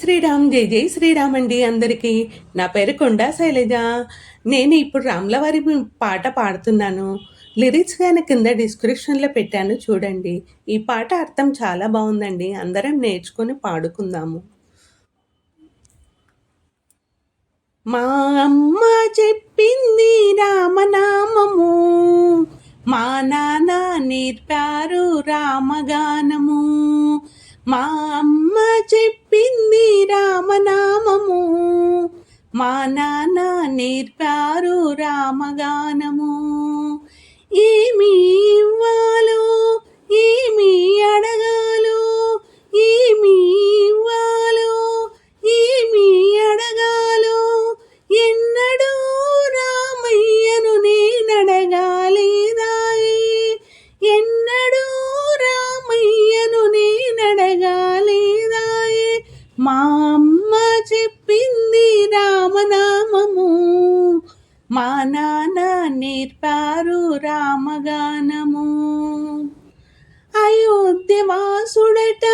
శ్రీరామ్ జై జై శ్రీరామ్ అండి అందరికీ. నా పేరు కొండా శైలజ. నేను ఇప్పుడు రాములవారి పాట పాడుతున్నాను. లిరిక్స్ గాని కింద డిస్క్రిప్షన్‌లో పెట్టాను చూడండి. ఈ పాట అర్థం చాలా బావుందండి. అందరం నేర్చుకొని పాడుకుందాము. మా అమ్మ చెప్పింది రామనామము, మా నాన్న నేర్పారు రామగానము. మా అమ్మ చెప్పింది రామనామము, మా నాన్న నేర్పారు రామగానము. ఏమి ఇవ్వాలో ఏమి అడగాలో, ఏమి ఇవ్వాలో ఏమి అడగాలో ఎన్నడూ రామయ్యను నేనడగాలేదాయే, ఎన్నడూ రామయ్యను నేనడగాలేదాయే. మా అమ్మ చెప్పింది రామనామము, మా నాన్న నేర్పారు రామగానము. అయోధ్యవాసుడట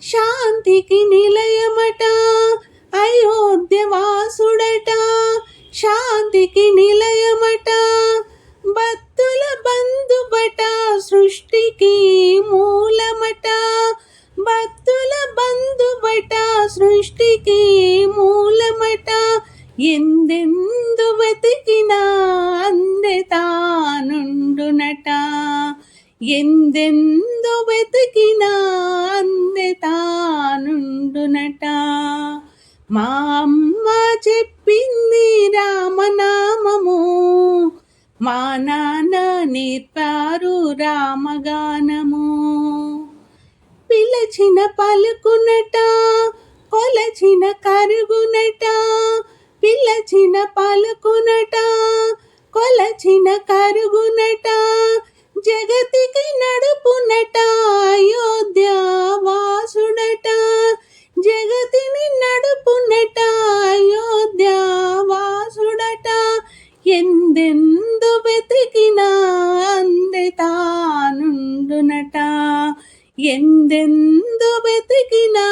శాంతికి నిలయమట, అయోధ్యవాసుడట శాంతికి నిలయమట, భక్తుల బంధుబట సృష్టికి మూలమట, భక్తుల బంధుబట సృష్టికి మూలమట. ఎందెందు వెతికినా అందే తానుండునట, ఎందెందు వెతికినా అందే తానుండునట. మా అమ్మ చెప్పింది రామనామము, మా నాన్న నేర్పారు రామగానము. పిలచిన పలుకునట, కొలచిన కరుగునట, పిలచిన పలుకునట, కొలచిన కరుగునట, జగతికి నడుపునట అయోధ్య వాసుడట, జగతిని నడుపునట అయోధ్య వాసుడట. ఎందెందు వెతికినా అందే తానుండునట, ఎందెందు వెతికినా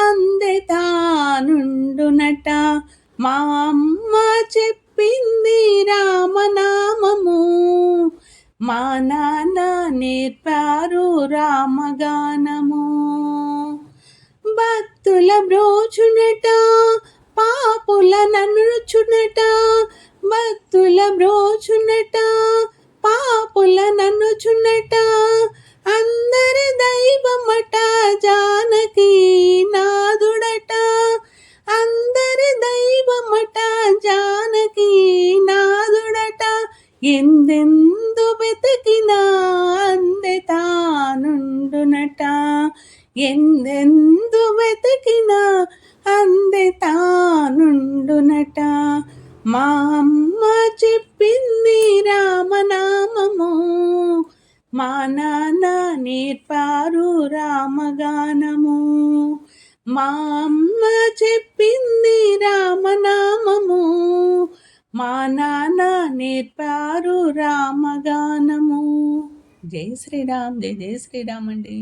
అందే తానుండునట. మా అమ్మ చెప్పింది రామనామము, మా నాన్న నేర్పారు రామగానము. భక్తుల బ్రోచునట, పాపుల నన్నుచునట, భక్తుల బ్రోచునట, పాపుల నన్నుచునట, అందరి దైవమట జానకి నాదుడట, అందరి దైవమట జానకి నాదుడట. ఎందెందు వెతికినా అందే తానుండునట, ఎందెందు వెతికినా అందే తానుండునట. మా అమ్మ చెప్పింది రామనామము, మా నాన్న నేర్పారు రామగానము. మా అమ్మ చెప్పింది రామనామము, మా నాన్న నేర్పారు రామగానము. జై శ్రీరామ్, జై జై శ్రీరామ్ అండి.